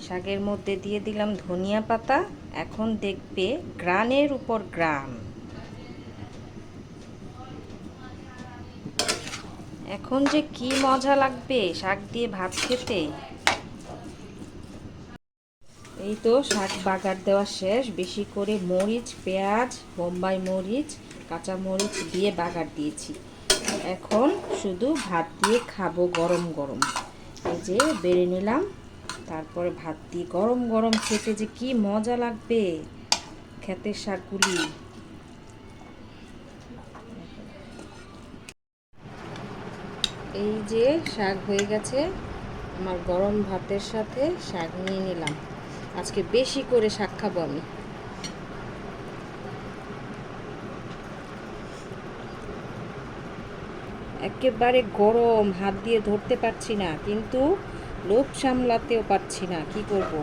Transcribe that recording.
শাকের মধ্যে দিয়ে দিলাম ধনিয়া পাতা। এখন দেখবে গ্রানের উপর গ্রান। এখন যে কি মজা লাগবে শাক দিয়ে ভাত খেতে। এই তো শাক বাগার দেওয়া শেষ। বেশি করে মরিচ, পেঁয়াজ, বোম্বাই মরিচ, কাঁচা মরিচ দিয়ে বাগার দিয়েছি। এখন শুধু ভাত দিয়ে খাবো গরম গরম। এই যে বেড়ে নিলাম, তারপরে ভাত দিয়ে গরম গরম খেতে যে কি মজা লাগবে ক্ষেতের শাকগুলি। এই যে শাক হয়ে গেছে, আমার গরম ভাতের সাথে শাক নিয়ে নিলাম। আজকে বেশি করে শাক খাবো আমি। একেবারে গরম, হাত দিয়ে ধরতে পারছি না, কিন্তু লোভ সামলাতেও পারছি না, কি করব।